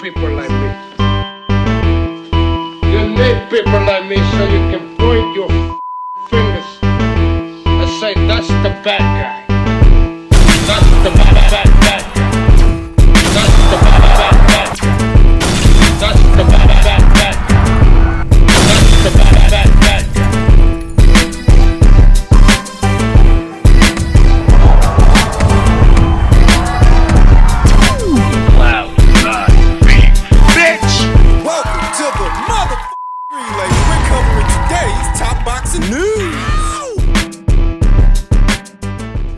people like me. You need people like me so you can point your fingers and say, that's the bad guy. That's the bad guy. That's the bad guy. That's the bad guy. That's the bad guy.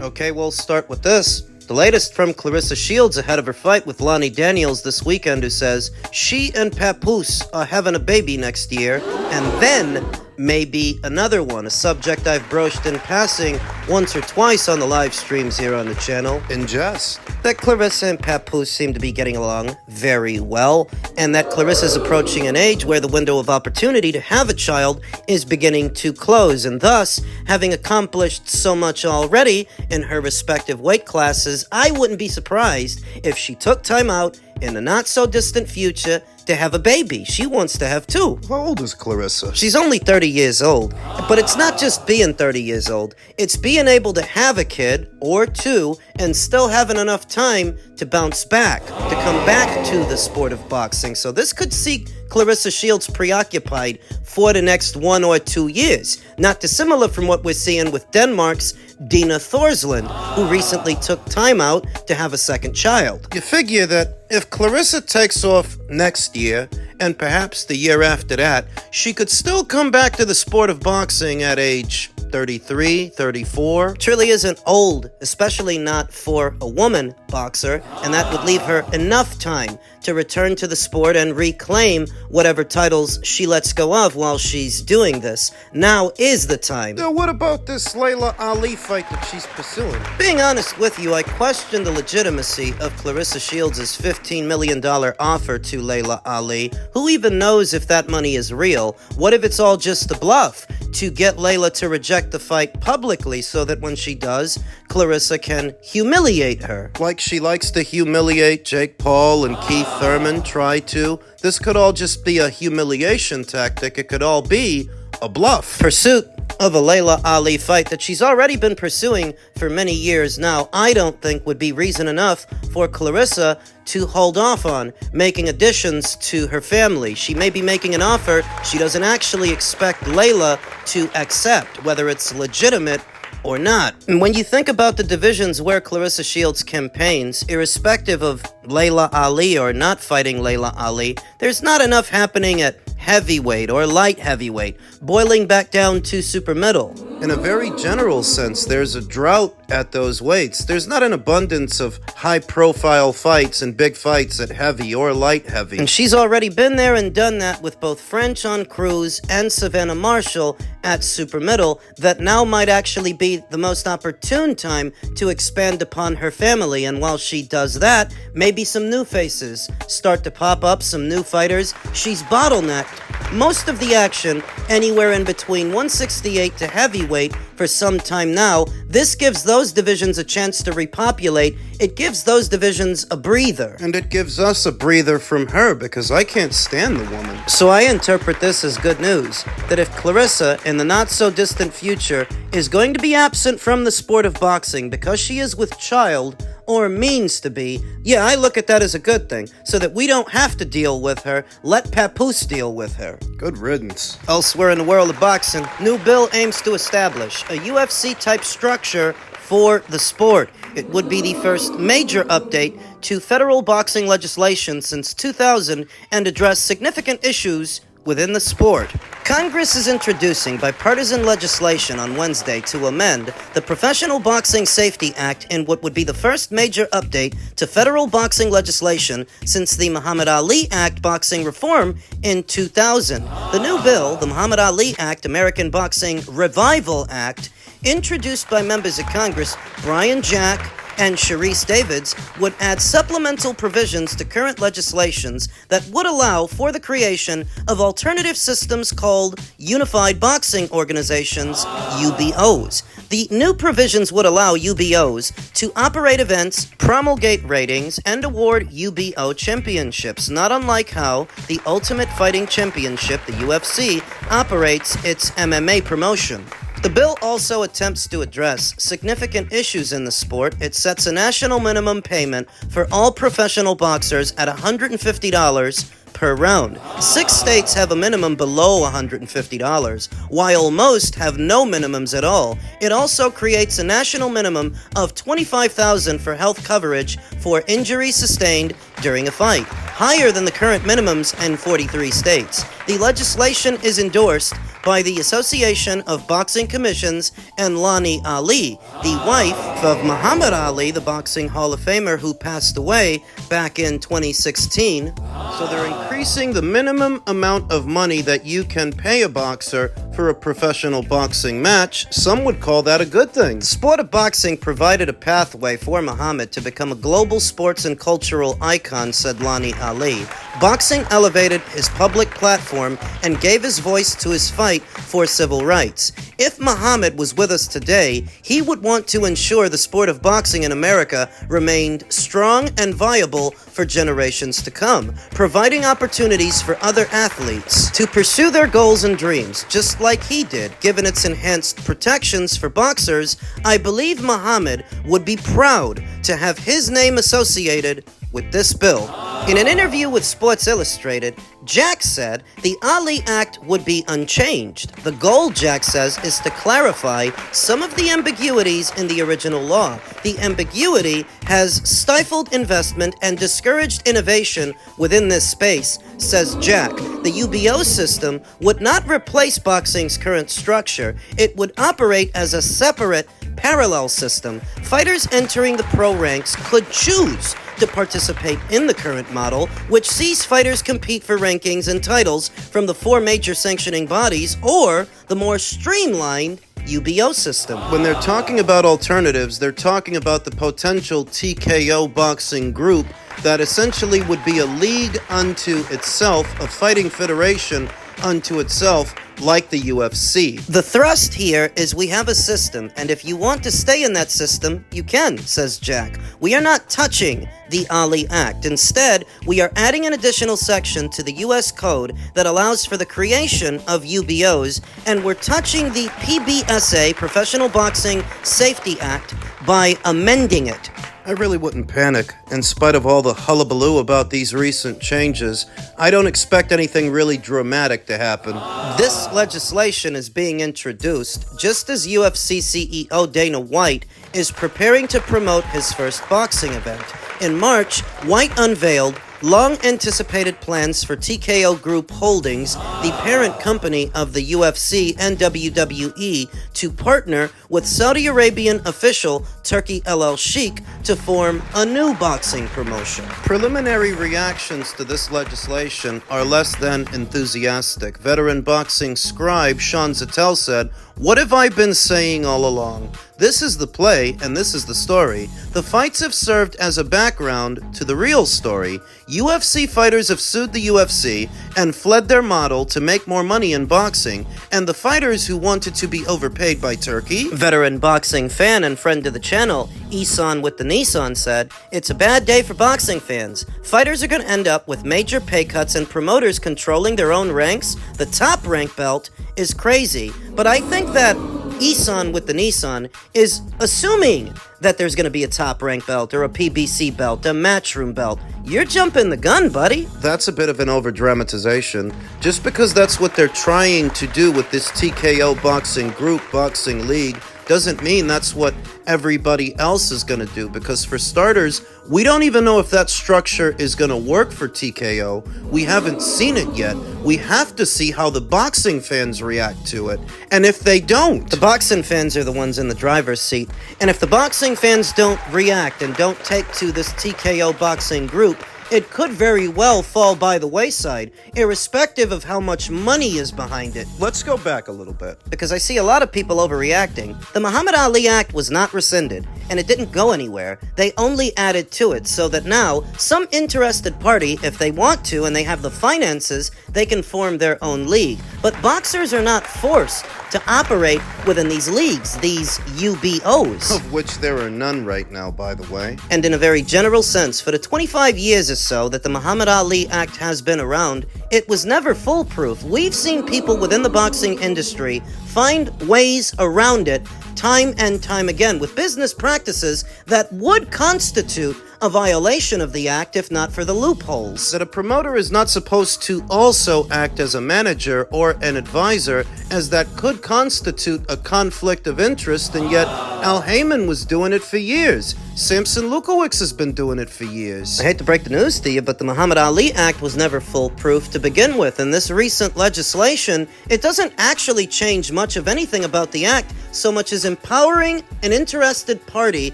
Okay, we'll start with this. The latest from Clarissa Shields ahead of her fight with Lonnie Daniels this weekend, who says she and Papoose are having a baby next year, and then maybe another one, a subject I've broached in passing once or twice on the live streams here on the channel. In jest. That Clarissa and Papoose seem to be getting along very well, and that Clarissa's approaching an age where the window of opportunity to have a child is beginning to close, and thus, having accomplished so much already in her respective weight classes, I wouldn't be surprised if she took time out in the not-so-distant future to have a baby. She wants to have two. How old is Clarissa? She's only 30 years old, but it's not just being 30 years old. It's being able to have a kid, or two, and still having enough time to bounce back, to come back to the sport of boxing. So this could see Clarissa Shields preoccupied for the next 1 or 2 years. Not dissimilar from what we're seeing with Denmark's Dina Thorsland, who recently took time out to have a second child. You figure that if Clarissa takes off next year, and perhaps the year after that, she could still come back to the sport of boxing at age 33, 34. Truly isn't old, especially not for a woman boxer, and that would leave her enough time to return to the sport and reclaim whatever titles she lets go of while she's doing this. Now is the time. Now, what about this Layla Ali fight that she's pursuing? Being honest with you, I question the legitimacy of Clarissa Shields' $15 million offer to Layla Ali. Who even knows if that money is real? What if it's all just a bluff to get Layla to reject the fight publicly so that when she does, Clarissa can humiliate her? Like she likes to humiliate Jake Paul and Keith Thurman try to. This could all just be a humiliation tactic. It could all be a bluff. Pursuit of a Layla Ali fight that she's already been pursuing for many years now, I don't think would be reason enough for Clarissa to hold off on making additions to her family. She may be making an offer she doesn't actually expect Layla to accept, whether it's legitimate or not. And when you think about the divisions where Clarissa Shields campaigns, irrespective of Layla Ali or not fighting Layla Ali, there's not enough happening at heavyweight or light heavyweight, boiling back down to super middle. In a very general sense, there's a drought at those weights. There's not an abundance of high-profile fights and big fights at heavy or light heavy. And she's already been there and done that with both French on Cruz and Savannah Marshall at super middle. That now might actually be the most opportune time to expand upon her family. And while she does that, maybe some new faces start to pop up, some new fighters. She's bottlenecked most of the action anywhere in between 168 to heavyweight for some time now. This gives those divisions a chance to repopulate. It gives those divisions a breather. And it gives us a breather from her, because I can't stand the woman. So I interpret this as good news, that if Clarissa, in the not-so-distant future, is going to be absent from the sport of boxing because she is with child, or means to be, yeah, I look at that as a good thing, so that we don't have to deal with her. Let Papoose deal with her. Good riddance. Elsewhere in the world of boxing, new bill aims to establish a UFC-type structure for the sport. It would be the first major update to federal boxing legislation since 2000 and address significant issues within the sport. Congress is introducing bipartisan legislation on Wednesday to amend the Professional Boxing Safety Act in what would be the first major update to federal boxing legislation since the Muhammad Ali Act boxing reform in 2000. The new bill, the Muhammad Ali Act American Boxing Revival Act, introduced by members of Congress Brian Jack, and Sharice Davids would add supplemental provisions to current legislations that would allow for the creation of alternative systems called Unified Boxing Organizations, UBOs. The new provisions would allow UBOs to operate events, promulgate ratings, and award UBO championships, not unlike how the Ultimate Fighting Championship, the UFC, operates its MMA promotion. The bill also attempts to address significant issues in the sport. It sets a national minimum payment for all professional boxers at $150 per round. 6 states have a minimum below $150, while most have no minimums at all. It also creates a national minimum of $25,000 for health coverage for injuries sustained during a fight, higher than the current minimums in 43 states. The legislation is endorsed by the Association of Boxing Commissions and Lani Ali, the wife of Muhammad Ali, the Boxing Hall of Famer who passed away back in 2016. So they're increasing the minimum amount of money that you can pay a boxer for a professional boxing match. Some would call that a good thing. The sport of boxing provided a pathway for Muhammad to become a global sports and cultural icon, said Lani Ali. Boxing elevated his public platform and gave his voice to his fight for civil rights. If Muhammad was with us today, he would want to ensure the sport of boxing in America remained strong and viable for generations to come, providing opportunities for other athletes to pursue their goals and dreams, just like he did. Given its enhanced protections for boxers, I believe Muhammad would be proud to have his name associated with this bill. In an interview with Sports Illustrated, Jack said the Ali Act would be unchanged. The goal, Jack says, is to clarify some of the ambiguities in the original law. The ambiguity has stifled investment and discouraged innovation within this space, says Jack. The UBO system would not replace boxing's current structure. It would operate as a separate, parallel system. Fighters entering the pro ranks could choose to participate in the current model, which sees fighters compete for rankings and titles from the 4 major sanctioning bodies, or the more streamlined UBO system. When they're talking about alternatives, they're talking about the potential TKO boxing group that essentially would be a league unto itself, a fighting federation unto itself, like the UFC. The thrust here is we have a system, and if you want to stay in that system, you can, says Jack. We are not touching the Ali Act. Instead, we are adding an additional section to the U.S. Code that allows for the creation of UBOs, and we're touching the PBSA, Professional Boxing Safety Act, by amending it. I really wouldn't panic. In spite of all the hullabaloo about these recent changes, I don't expect anything really dramatic to happen. This legislation is being introduced just as UFC CEO Dana White is preparing to promote his first boxing event. In March, White unveiled long-anticipated plans for TKO Group Holdings, the parent company of the UFC and WWE, to partner with Saudi Arabian official Turki Al-Sheikh to form a new boxing promotion. Preliminary reactions to this legislation are less than enthusiastic. Veteran boxing scribe Sean Zattel said, "What have I been saying all along? This is the play, and this is the story. The fights have served as a background to the real story. UFC fighters have sued the UFC and fled their model to make more money in boxing, and the fighters who wanted to be overpaid by Turkey." Veteran boxing fan and friend of the channel, Isan with the Nissan, said, "It's a bad day for boxing fans. Fighters are going to end up with major pay cuts and promoters controlling their own ranks. The top rank belt is crazy." But I think that Isan with the Nissan is assuming that there's going to be a top rank belt or a PBC belt, a matchroom belt. You're jumping the gun, buddy. That's a bit of an over-dramatization. Just because that's what they're trying to do with this TKO boxing group, boxing league, doesn't mean that's what everybody else is going to do. Because for starters, we don't even know if that structure is going to work for TKO. We haven't seen it yet. We have to see how the boxing fans react to it. And if they don't... The boxing fans are the ones in the driver's seat. And if the boxing fans don't react and don't take to this TKO boxing group, it could very well fall by the wayside, irrespective of how much money is behind it. Let's go back a little bit. Because I see a lot of people overreacting. The Muhammad Ali Act was not rescinded, and it didn't go anywhere. They only added to it so that now, some interested party, if they want to and they have the finances, they can form their own league. But boxers are not forced to operate within these leagues, these UBOs. Of which there are none right now, by the way. And in a very general sense, for the 25 years or so that the Muhammad Ali Act has been around, it was never foolproof. We've seen people within the boxing industry find ways around it time and time again with business practices that would constitute a violation of the act if not for the loopholes. That a promoter is not supposed to also act as a manager or an advisor, as that could constitute a conflict of interest, and yet Al Heyman was doing it for years. Samson Lukowicz has been doing it for years. I hate to break the news to you, but the Muhammad Ali Act was never foolproof to begin with, and this recent legislation, it doesn't actually change much of anything about the act, so much as empowering an interested party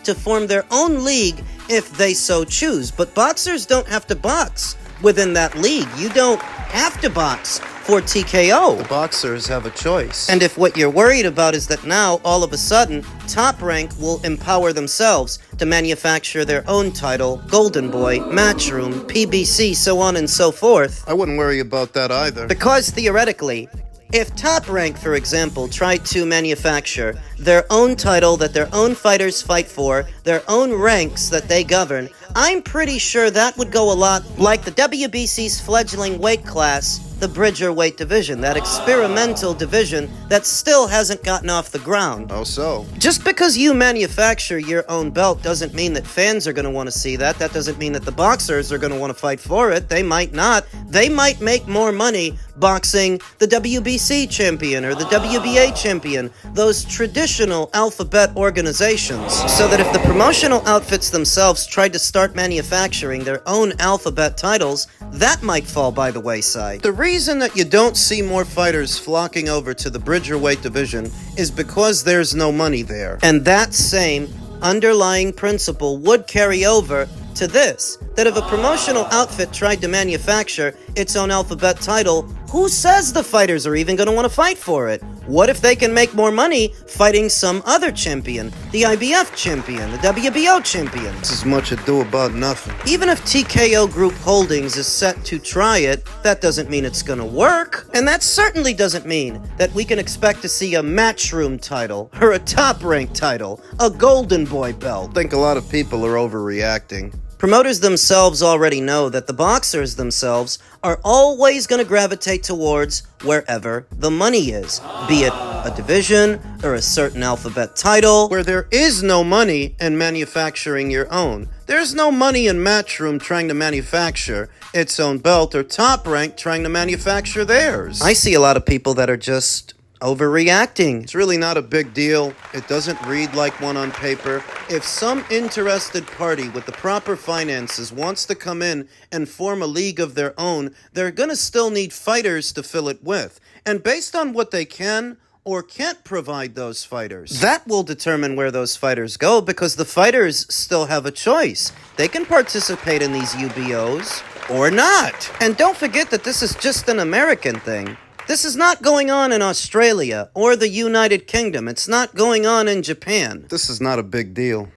to form their own league if they so choose. But boxers don't have to box within that league. You don't have to box for TKO. The boxers have a choice. And if what you're worried about is that now, all of a sudden, Top Rank will empower themselves to manufacture their own title, Golden Boy, Matchroom, PBC, so on and so forth. I wouldn't worry about that either. Because theoretically, if Top Rank, for example, tried to manufacture their own title that their own fighters fight for, their own ranks that they govern, I'm pretty sure that would go a lot like the WBC's fledgling weight class, the Bridger weight division, that experimental division that still hasn't gotten off the ground. Oh, so? Just because you manufacture your own belt doesn't mean that fans are going to want to see that. That doesn't mean that the boxers are going to want to fight for it. They might not. They might make more money boxing the WBC champion or the WBA champion, those traditional alphabet organizations. So that if the promotional outfits themselves tried to start manufacturing their own alphabet titles, that might fall by the wayside. The reason that you don't see more fighters flocking over to the Bridger weight division is because there's no money there. And that same underlying principle would carry over to this, that if a promotional outfit tried to manufacture its own alphabet title, who says the fighters are even going to want to fight for it? What if they can make more money fighting some other champion, the IBF champion, the WBO champion? This is much ado about nothing. Even if TKO Group Holdings is set to try it, that doesn't mean it's going to work. And that certainly doesn't mean that we can expect to see a Matchroom title, or a Top Rank title, a Golden Boy belt. I think a lot of people are overreacting. Promoters themselves already know that the boxers themselves are always going to gravitate towards wherever the money is, be it a division or a certain alphabet title. Where there is no money in manufacturing your own. There's no money in Matchroom trying to manufacture its own belt, or Top Rank trying to manufacture theirs. I see a lot of people that are just overreacting. It's really not a big deal. It doesn't read like one on paper. If some interested party with the proper finances wants to come in and form a league of their own, they're gonna still need fighters to fill it with. And based on what they can or can't provide those fighters, that will determine where those fighters go, because the fighters still have a choice. They can participate in these UBOs or not. And don't forget that this is just an American thing. This is not going on in Australia or the United Kingdom. It's not going on in Japan. this is not a big deal.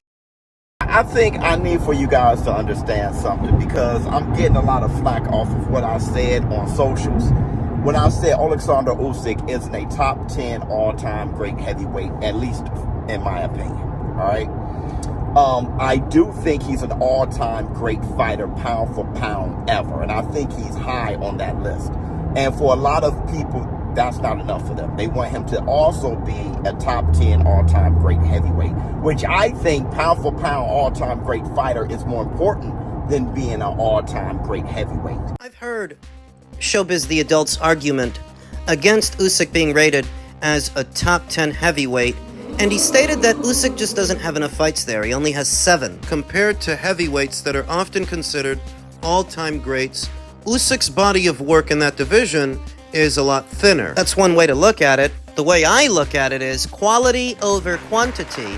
I think I need for you guys to understand something, because I'm getting a lot of flack off of what I said on socials. When I said Alexander Usyk isn't a top 10 all-time great heavyweight, at least in my opinion, all right? I do think he's an all-time great fighter, pound for pound, ever. And I think he's high on that list. And for a lot of people, that's not enough for them. They want him to also be a top 10 all-time great heavyweight, which I think pound for pound all-time great fighter is more important than being an all-time great heavyweight. I've heard Showbiz the Adult's argument against Usyk being rated as a top 10 heavyweight, and he stated that Usyk just doesn't have enough fights there. He only has 7. Compared to heavyweights that are often considered all-time greats, Usyk's body of work in that division is a lot thinner. That's one way to look at it. The way I look at it is quality over quantity.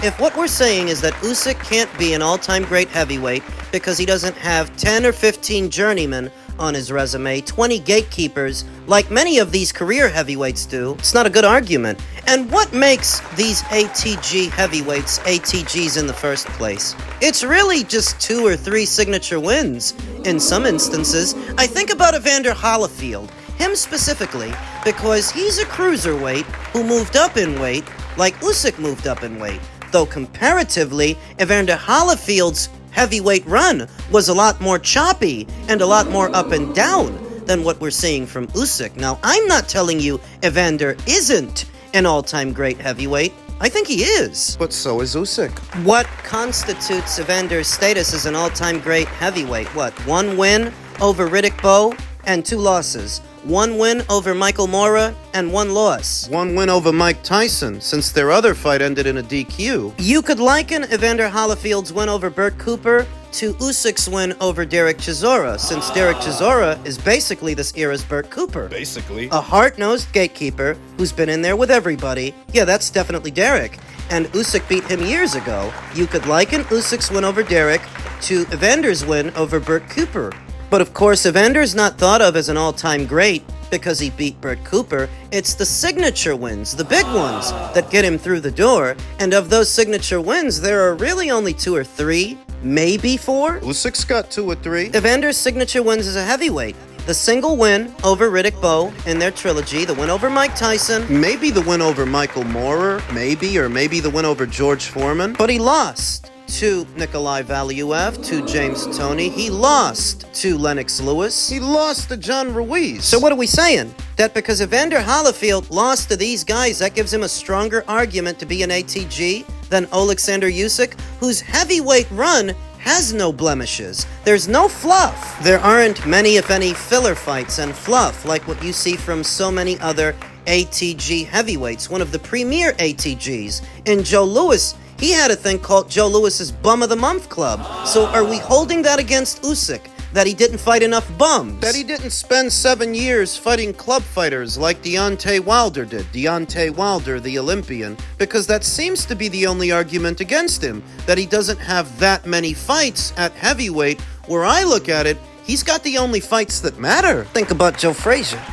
If what we're saying is that Usyk can't be an all-time great heavyweight because he doesn't have 10 or 15 journeymen on his resume, 20 gatekeepers, like many of these career heavyweights do. It's not a good argument. And what makes these ATG heavyweights ATGs in the first place? It's really just 2 or 3 signature wins. In some instances, I think about Evander Holyfield, him specifically, because he's a cruiserweight who moved up in weight like Usyk moved up in weight. Though comparatively, Evander Holyfield's heavyweight run was a lot more choppy and a lot more up and down than what we're seeing from Usyk. Now, I'm not telling you Evander isn't an all-time great heavyweight. I think he is. But so is Usyk. What constitutes Evander's status as an all-time great heavyweight? What, 1 win over Riddick Bowe and 2 losses? 1 win over Michael Moorer and 1 loss. 1 win over Mike Tyson, since their other fight ended in a DQ. You could liken Evander Holyfield's win over Burt Cooper to Usyk's win over Derek Chisora, since Derek Chisora is basically this era's Burt Cooper. Basically. A hard-nosed gatekeeper who's been in there with everybody. Yeah, that's definitely Derek. And Usyk beat him years ago. You could liken Usyk's win over Derek to Evander's win over Burt Cooper. But of course, Evander's not thought of as an all-time great because he beat Burt Cooper. It's the signature wins, the big ones, that get him through the door. And of those signature wins, there are really only 2 or 3, maybe 4. Usyk's got 2 or 3. Evander's signature wins as a heavyweight. The single win over Riddick Bowe in their trilogy, the win over Mike Tyson. Maybe the win over Michael Moorer, or maybe the win over George Foreman. But he lost to Nikolai Valuev, to James Toney. He lost to Lennox Lewis. He lost to John Ruiz. So what are we saying? That because Evander Holyfield lost to these guys, that gives him a stronger argument to be an ATG than Alexander Usyk, whose heavyweight run has no blemishes. There's no fluff. There aren't many, if any, filler fights and fluff like what you see from so many other ATG heavyweights. One of the premier ATGs in Joe Louis, he had a thing called Joe Louis's Bum of the Month Club. So are we holding that against Usyk? That he didn't fight enough bums? That he didn't spend 7 years fighting club fighters like Deontay Wilder did. Deontay Wilder, the Olympian. Because that seems to be the only argument against him. That he doesn't have that many fights at heavyweight. Where I look at it, he's got the only fights that matter. Think about Joe Frazier.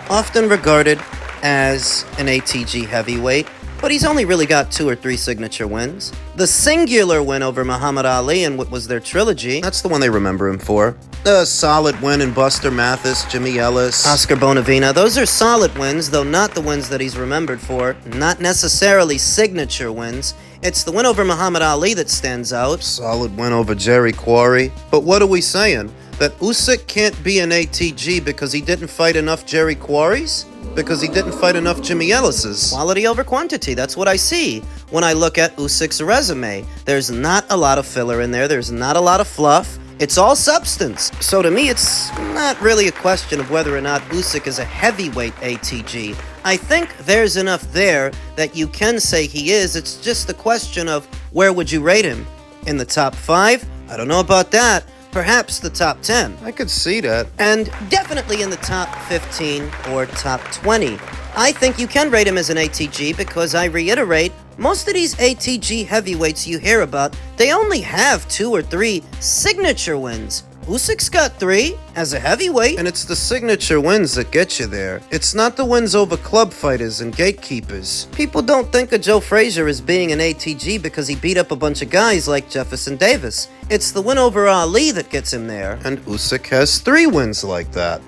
Often regarded as an ATG heavyweight, but he's only really got 2 or 3 signature wins. The singular win over Muhammad Ali in what was their trilogy. That's the one they remember him for. A solid win in Buster Mathis, Jimmy Ellis, Oscar Bonavina. Those are solid wins, though not the wins that he's remembered for. Not necessarily signature wins. It's the win over Muhammad Ali that stands out. Solid win over Jerry Quarry. But what are we saying? That Usyk can't be an ATG because he didn't fight enough Jerry Quarries? Because he didn't fight enough Jimmy Ellis's? Quality over quantity, that's what I see when I look at Usyk's resume. There's not a lot of filler in there, there's not a lot of fluff. It's all substance. So to me, it's not really a question of whether or not Usyk is a heavyweight ATG. I think there's enough there that you can say he is. It's just a question of where would you rate him? In the top 5? I don't know about that. Perhaps the top 10. I could see that. And definitely in the top 15 or top 20. I think you can rate him as an ATG because I reiterate, most of these ATG heavyweights you hear about, they only have 2 or 3 signature wins. Usyk's got 3 as a heavyweight. And it's the signature wins that get you there. It's not the wins over club fighters and gatekeepers. People don't think of Joe Frazier as being an ATG because he beat up a bunch of guys like Jefferson Davis. It's the win over Ali that gets him there. And Usyk has 3 wins like that.